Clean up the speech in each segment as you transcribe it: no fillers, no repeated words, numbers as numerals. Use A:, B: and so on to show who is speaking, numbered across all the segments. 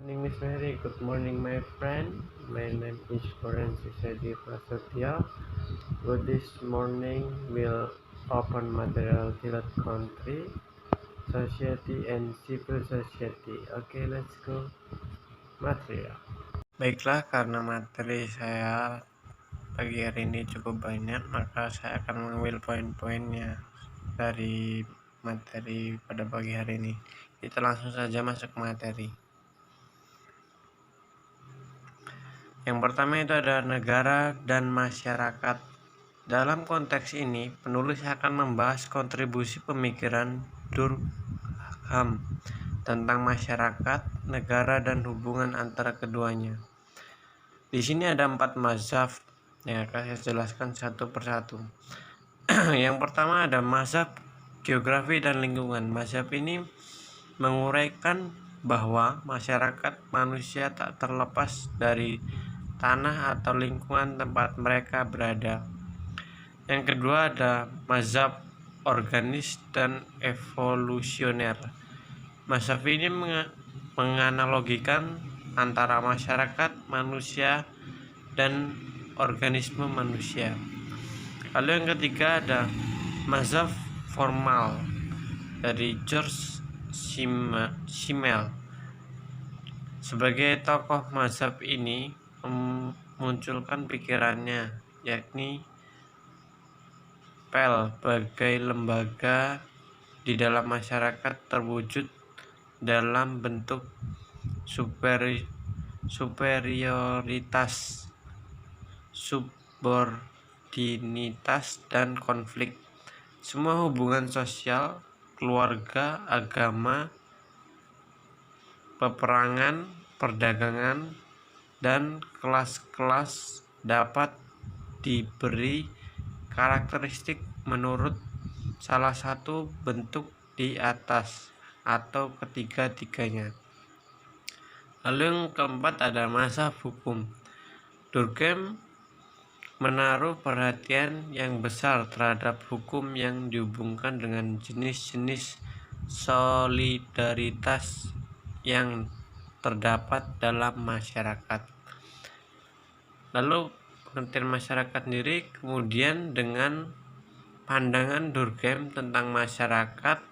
A: morning, Miss Mary. Good morning, my friend. My name is Florence Sedi Prasetya. Good this morning will open material Tilat Country, Society and Civil Society. Okay, let's go. Material. Baiklah, karena materi saya pagi hari ini cukup banyak, maka saya akan mengambil poin-poinnya dari materi pada pagi hari ini. Kita langsung saja masuk ke materi. Yang pertama itu ada negara dan masyarakat. Dalam konteks ini, penulis akan membahas kontribusi pemikiran Durkheim tentang masyarakat, negara, dan hubungan antara keduanya. Di sini ada 4 mazhab yang akan saya jelaskan satu persatu. Yang pertama ada mazhab geografi dan lingkungan. Mazhab ini menguraikan bahwa masyarakat manusia tak terlepas dari tanah atau lingkungan tempat mereka berada. Yang kedua ada mazhab organis dan evolusioner. Mazhab ini menganalogikan antara masyarakat manusia dan organisme manusia. Lalu yang ketiga ada mazhab formal dari George Simmel. Sebagai tokoh mazhab ini memunculkan pikirannya, yakni sebagai lembaga di dalam masyarakat terwujud dalam bentuk superioritas, subordinitas, dan konflik. Semua hubungan sosial, keluarga, agama, peperangan, perdagangan, dan kelas-kelas dapat diberi karakteristik menurut salah satu bentuk di atas atau ketiga-tiganya. Lalu yang keempat ada mazhab hukum. Durkheim menaruh perhatian yang besar terhadap hukum yang dihubungkan dengan jenis-jenis solidaritas yang terdapat dalam masyarakat. Lalu pengertian masyarakat sendiri kemudian dengan pandangan Durkheim tentang masyarakat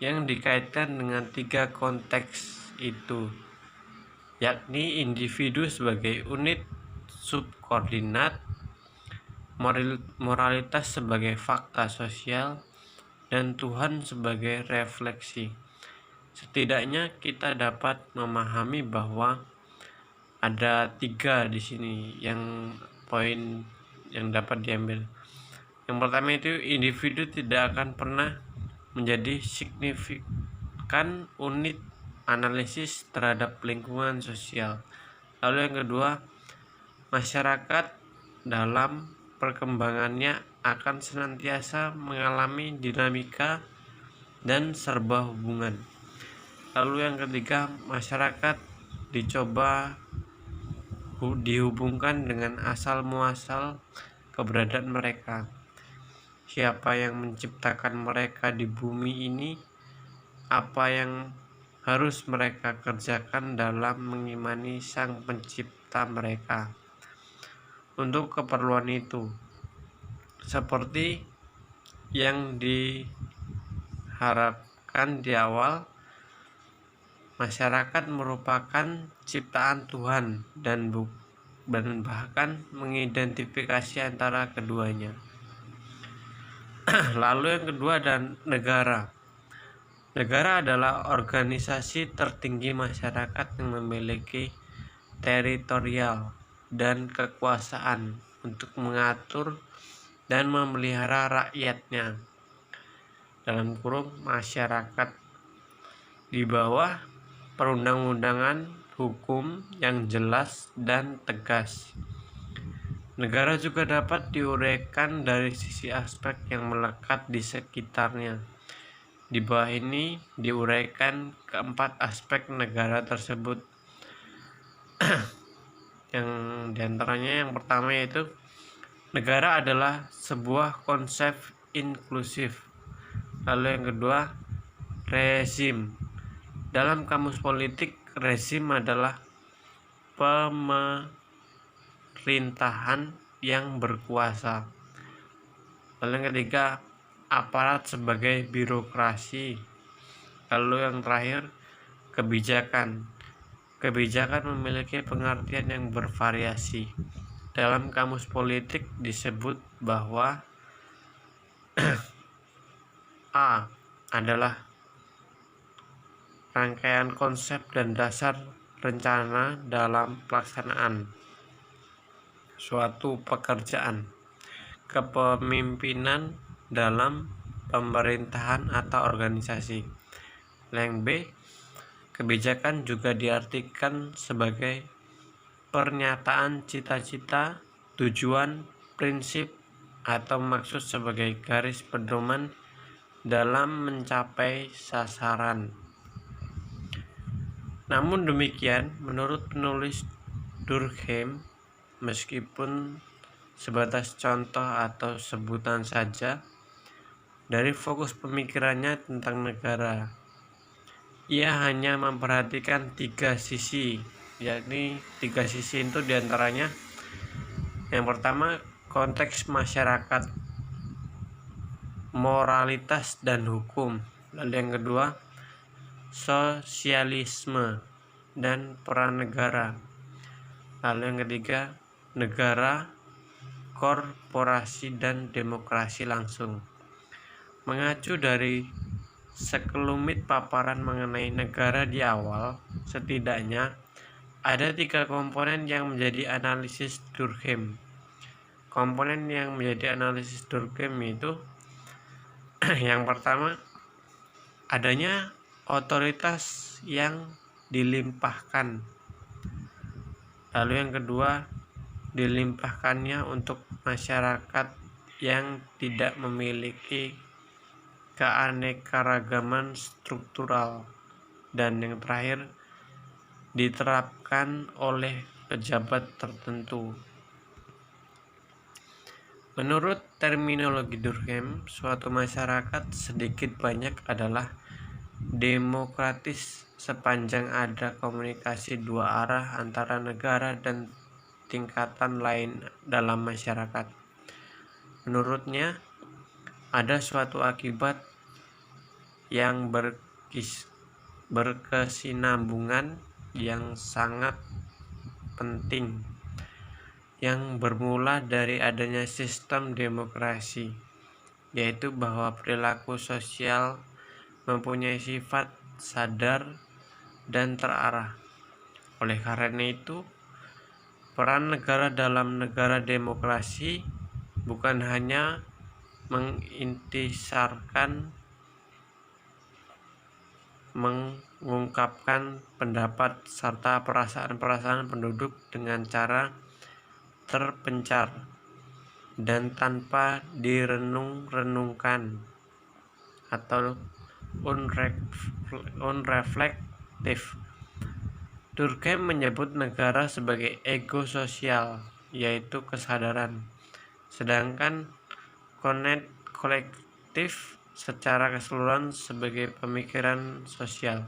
A: yang dikaitkan dengan 3 konteks itu, yakni individu sebagai unit subkoordinat, moralitas sebagai fakta sosial, dan Tuhan sebagai refleksi. Setidaknya kita dapat memahami bahwa ada 3 di sini yang poin yang dapat diambil. Yang pertama itu individu tidak akan pernah menjadi signifikan unit analisis terhadap lingkungan sosial. Lalu yang kedua, masyarakat dalam perkembangannya akan senantiasa mengalami dinamika dan serba hubungan. Lalu yang ketiga, masyarakat dicoba dihubungkan dengan asal muasal keberadaan mereka. Siapa yang menciptakan mereka di bumi ini? Apa yang harus mereka kerjakan dalam mengimani sang pencipta mereka untuk keperluan itu? Seperti yang diharapkan di awal, masyarakat merupakan ciptaan Tuhan dan bahkan mengidentifikasi antara keduanya. Lalu yang kedua dan negara. Negara adalah organisasi tertinggi masyarakat yang memiliki teritorial dan kekuasaan untuk mengatur dan memelihara rakyatnya. Dalam kurung masyarakat di bawah perundang-undangan hukum yang jelas dan tegas. Negara juga dapat diuraikan dari sisi aspek yang melekat di sekitarnya. Di bawah ini diuraikan keempat aspek negara tersebut. Yang diantaranya yang pertama yaitu negara adalah sebuah konsep inklusif. Lalu yang kedua, rezim. Dalam kamus politik, rezim adalah pemerintahan yang berkuasa. Lalu yang ketiga, aparat sebagai birokrasi. Lalu yang terakhir, kebijakan. Kebijakan memiliki pengertian yang bervariasi. Dalam kamus politik disebut bahwa A adalah rangkaian konsep dan dasar rencana dalam pelaksanaan suatu pekerjaan, kepemimpinan dalam pemerintahan atau organisasi. Yang B, kebijakan juga diartikan sebagai pernyataan cita-cita, tujuan, prinsip, atau maksud sebagai garis pedoman dalam mencapai sasaran. Namun demikian, menurut penulis Durkheim, meskipun sebatas contoh atau sebutan saja dari fokus pemikirannya tentang negara, ia hanya memperhatikan 3 sisi, yakni 3 sisi itu diantaranya yang pertama konteks masyarakat, moralitas dan hukum. Lalu yang kedua sosialisme dan peran negara. Lalu yang ketiga negara, korporasi dan demokrasi langsung. Mengacu dari sekelumit paparan mengenai negara di awal, setidaknya ada 3 komponen yang menjadi analisis Durkheim. Komponen yang menjadi analisis Durkheim itu yang pertama, adanya otoritas yang dilimpahkan. Lalu yang kedua, dilimpahkannya untuk masyarakat yang tidak memiliki keanekaragaman struktural. Dan yang terakhir, diterapkan oleh pejabat tertentu. Menurut terminologi Durkheim, suatu masyarakat sedikit banyak adalah demokratis sepanjang ada komunikasi 2 arah antara negara dan tingkatan lain dalam masyarakat. Menurutnya, ada suatu akibat yang berkesinambungan yang sangat penting yang bermula dari adanya sistem demokrasi, yaitu bahwa perilaku sosial mempunyai sifat sadar dan terarah. Oleh karena itu, peran negara dalam negara demokrasi bukan hanya mengungkapkan pendapat serta perasaan-perasaan penduduk dengan cara terpencar dan tanpa direnung-renungkan atau unreflektif. Durkheim menyebut negara sebagai ego sosial, yaitu kesadaran, sedangkan kolektif secara keseluruhan sebagai pemikiran sosial,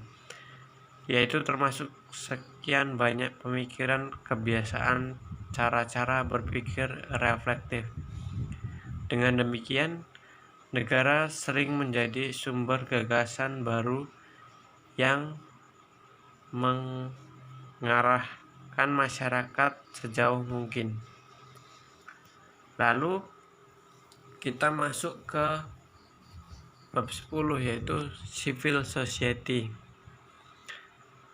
A: yaitu termasuk sekian banyak pemikiran, kebiasaan, cara-cara berpikir reflektif. Dengan demikian, negara sering menjadi sumber gagasan baru yang mengarahkan masyarakat sejauh mungkin. Lalu kita masuk ke bab 10, yaitu civil society.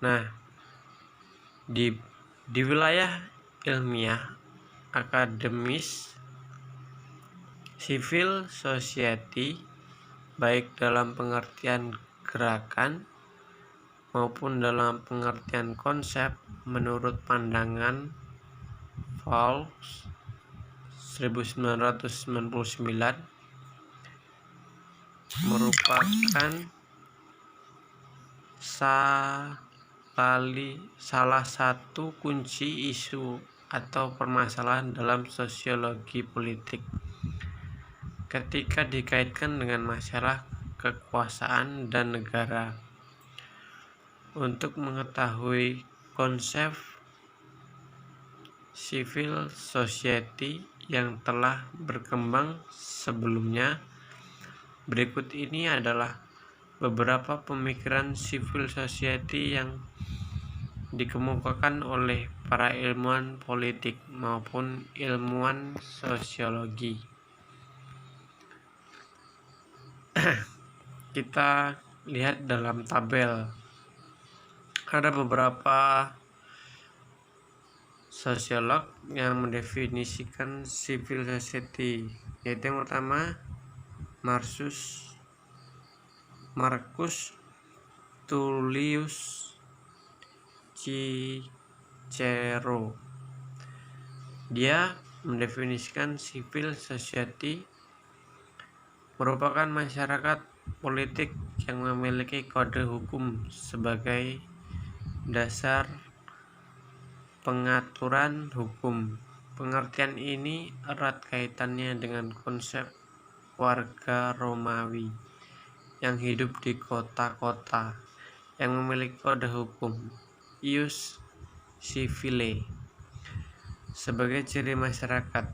A: Nah, di wilayah ilmiah akademis, civil society baik dalam pengertian gerakan maupun dalam pengertian konsep menurut pandangan Fowles 1999 merupakan salah satu kunci isu atau permasalahan dalam sosiologi politik ketika dikaitkan dengan masalah kekuasaan dan negara. Untuk mengetahui konsep civil society yang telah berkembang sebelumnya, berikut ini adalah beberapa pemikiran civil society yang dikemukakan oleh para ilmuwan politik maupun ilmuwan sosiologi. Kita lihat dalam tabel, ada beberapa sosiolog yang mendefinisikan civil society, yaitu yang pertama Marcus Tullius Cicero. Dia mendefinisikan civil society merupakan masyarakat politik yang memiliki kode hukum sebagai dasar pengaturan hukum. Pengertian ini erat kaitannya dengan konsep warga Romawi yang hidup di kota-kota yang memiliki kode hukum ius civile sebagai ciri masyarakat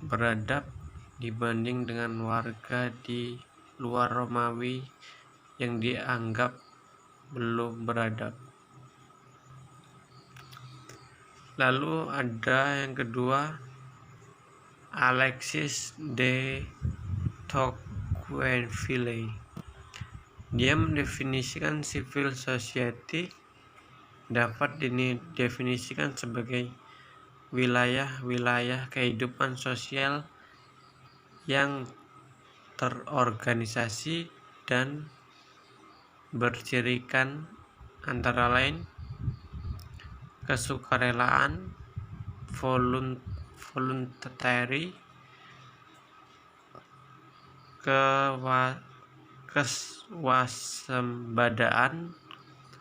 A: beradab dibanding dengan warga di luar Romawi yang dianggap belum beradab. Lalu ada yang kedua, Alexis de Tocqueville. Dia mendefinisikan civil society dapat didefinisikan sebagai wilayah-wilayah kehidupan sosial yang terorganisasi dan bercirikan antara lain kesukarelaan, voluntary, kewaspadaan,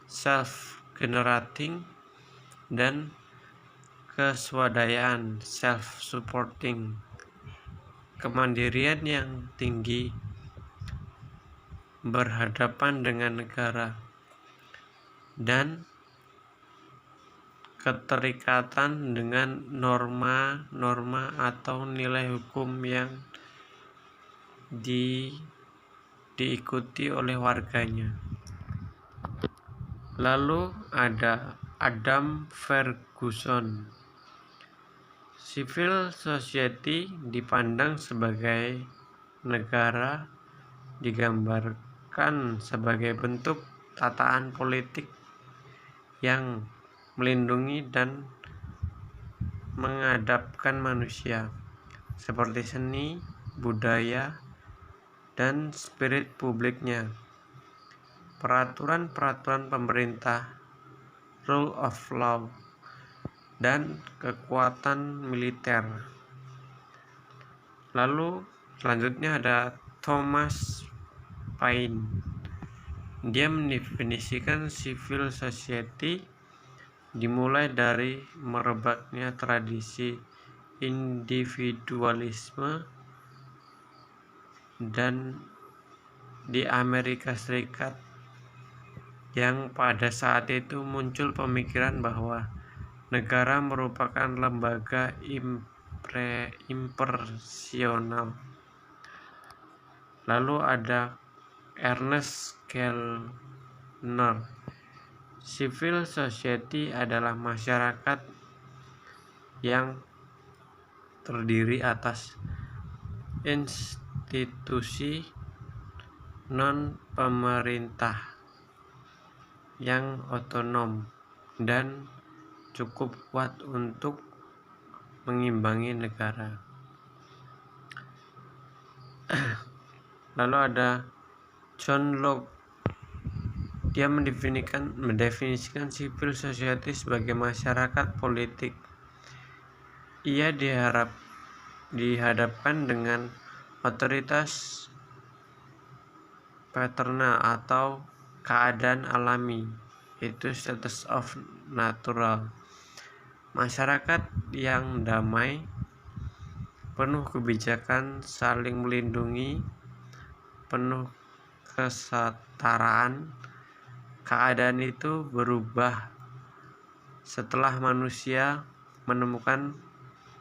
A: self-generating, dan keswadayaan, self-supporting, kemandirian yang tinggi, berhadapan dengan negara, dan keterikatan dengan norma-norma atau nilai hukum yang diikuti oleh warganya. Lalu ada Adam Ferguson. Civil society dipandang sebagai negara digambarkan sebagai bentuk tataan politik yang melindungi dan mengadapkan manusia, seperti seni, budaya, dan spirit publiknya, peraturan-peraturan pemerintah, rule of law, dan kekuatan militer. Lalu selanjutnya ada Thomas Paine. Dia mendefinisikan civil society dimulai dari merebaknya tradisi individualisme dan di Amerika Serikat, yang pada saat itu muncul pemikiran bahwa negara merupakan lembaga impersonal. Lalu ada Ernest Kellner. Civil society adalah masyarakat yang terdiri atas institusi non-pemerintah yang otonom dan cukup kuat untuk mengimbangi negara. Lalu ada John Locke. Dia mendefinisikan civil society sebagai masyarakat politik. Ia dihadapkan dengan otoritas paternal atau keadaan alami, itu status of natural. Masyarakat yang damai, penuh kebijakan, saling melindungi, penuh kesetaraan, keadaan itu berubah setelah manusia menemukan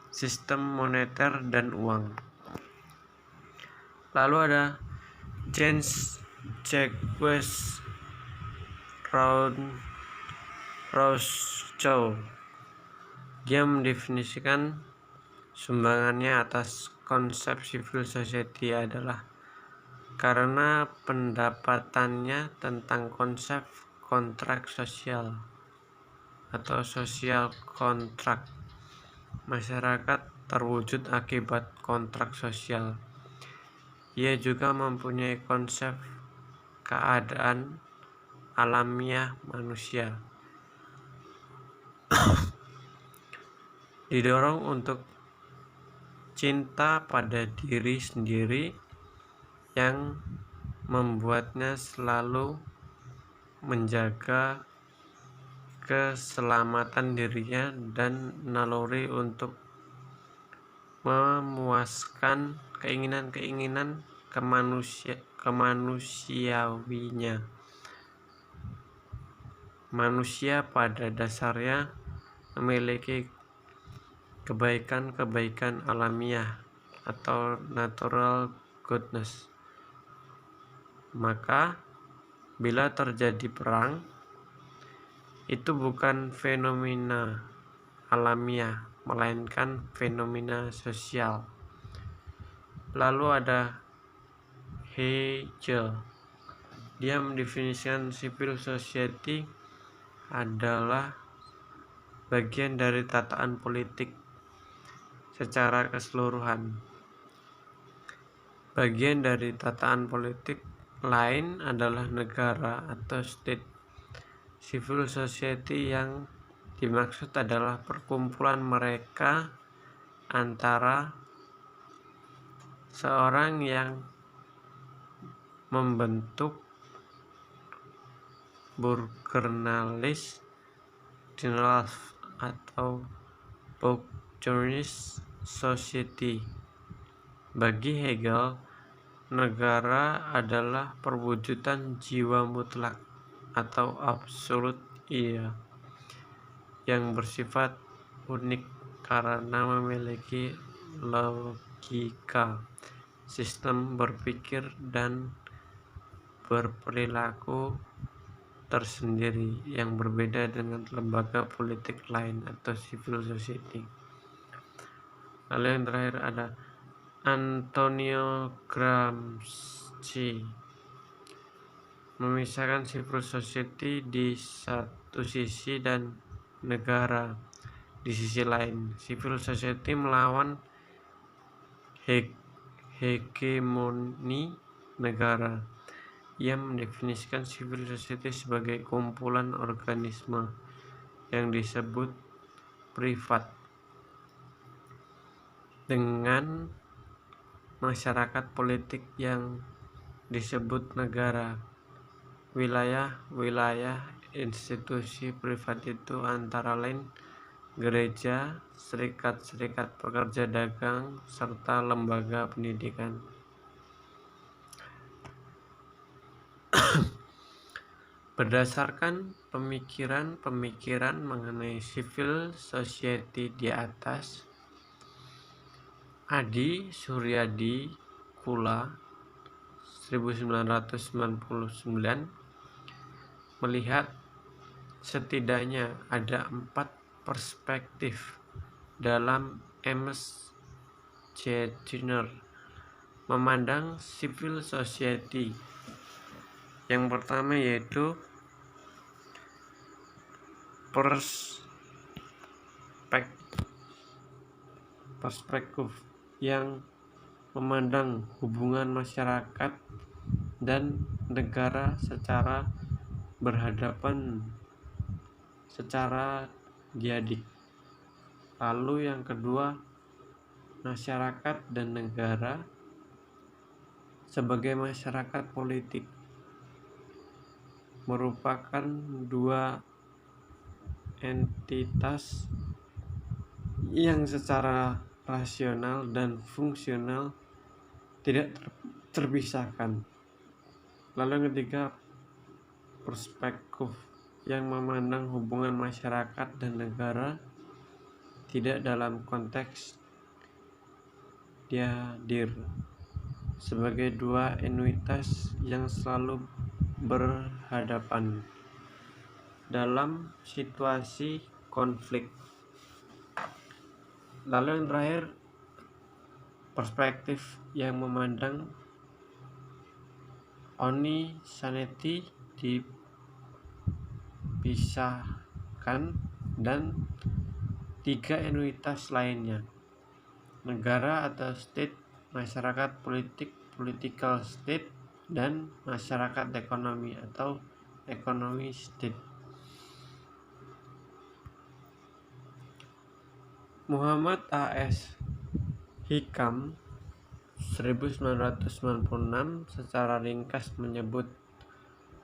A: sistem moneter dan uang. Lalu ada James Jacques Rousseau. Dia mendefinisikan sumbangannya atas konsep civil society adalah karena pendapatannya tentang konsep kontrak sosial atau social contract. Masyarakat terwujud akibat kontrak sosial. Ia juga mempunyai konsep keadaan alamiah manusia. Didorong untuk cinta pada diri sendiri yang membuatnya selalu menjaga keselamatan dirinya dan naluri untuk memuaskan keinginan-keinginan kemanusiawinya. Manusia pada dasarnya memiliki kebaikan-kebaikan alamiah atau natural goodness. Maka bila terjadi perang, itu bukan fenomena alamiah, melainkan fenomena sosial. Lalu ada Hegel. Dia mendefinisikan civil society adalah bagian dari tataan politik secara keseluruhan. Bagian dari tataan politik lain adalah negara atau state. Civil society yang dimaksud adalah perkumpulan mereka antara seorang yang membentuk burgernalis atau bourgeois society. Bagi Hegel, negara adalah perwujudan jiwa mutlak atau absolut ia yang bersifat unik karena memiliki logika, sistem berpikir dan berperilaku tersendiri yang berbeda dengan lembaga politik lain atau civil society. Lalu yang terakhir ada Antonio Gramsci, memisahkan civil society di satu sisi dan negara di sisi lain. Civil society melawan hegemoni negara. Ia mendefinisikan civil society sebagai kumpulan organisme yang disebut privat dengan masyarakat politik yang disebut negara. Wilayah-wilayah institusi privat itu antara lain gereja, serikat-serikat pekerja dagang, serta lembaga pendidikan. Berdasarkan pemikiran mengenai civil society di atas, Adi Suryadi Kula 1999 melihat setidaknya ada 4 perspektif dalam Amos J. Turner memandang civil society. Yang pertama yaitu perspektif yang memandang hubungan masyarakat dan negara secara berhadapan secara diadik. Lalu yang kedua, masyarakat dan negara sebagai masyarakat politik merupakan dua entitas yang secara rasional dan fungsional tidak terpisahkan. Lalu yang ketiga, perspektif yang memandang hubungan masyarakat dan negara tidak dalam konteks diadir sebagai dua entitas yang selalu berhadapan dalam situasi konflik. Lalu yang terakhir, perspektif yang memandang onisanity dipisahkan dan tiga entitas lainnya: negara atau state, masyarakat politik political state, dan masyarakat ekonomi atau economy state. Muhammad A.S. Hikam 1996 secara ringkas menyebut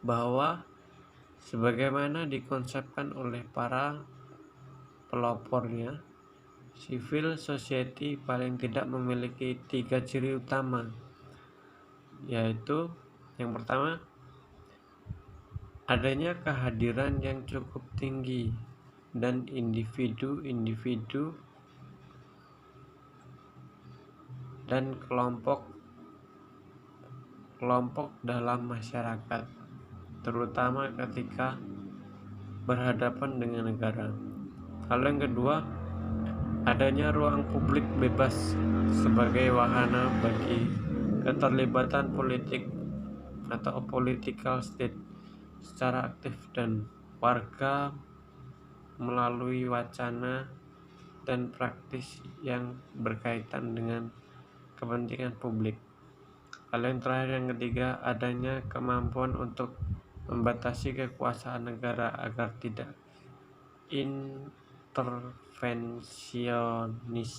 A: bahwa sebagaimana dikonsepkan oleh para pelopornya, civil society paling tidak memiliki tiga ciri utama, yaitu yang pertama, adanya kehadiran yang cukup tinggi dan individu-individu dan kelompok dalam masyarakat, terutama ketika berhadapan dengan negara. Lalu yang kedua, adanya ruang publik bebas sebagai wahana bagi keterlibatan politik atau political state secara aktif dan warga melalui wacana dan praktis yang berkaitan dengan kepentingan publik. Lalu yang terakhir, yang ketiga, adanya kemampuan untuk membatasi kekuasaan negara agar tidak intervensionis.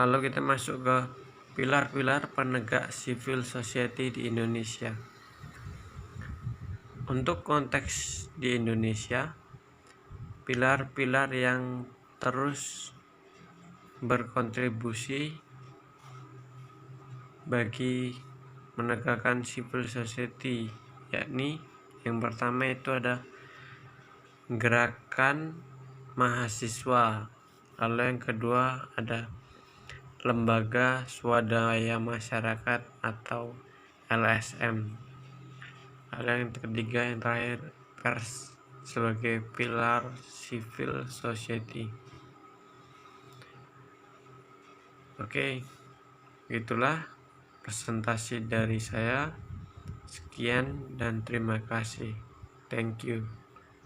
A: Lalu kita masuk ke pilar-pilar penegak civil society di Indonesia. Untuk konteks di Indonesia, pilar-pilar yang terus berkontribusi bagi menegakkan civil society, yakni yang pertama itu ada gerakan mahasiswa, lalu yang kedua ada lembaga swadaya masyarakat atau LSM, lalu yang ketiga yang terakhir pers sebagai pilar civil society. Oke, itulah presentasi dari saya. Sekian dan terima kasih. Thank you.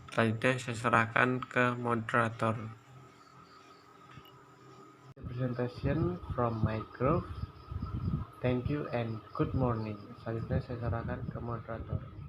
A: Selanjutnya saya serahkan ke moderator. Presentation from my group. Thank you and good morning. Selanjutnya saya serahkan ke moderator.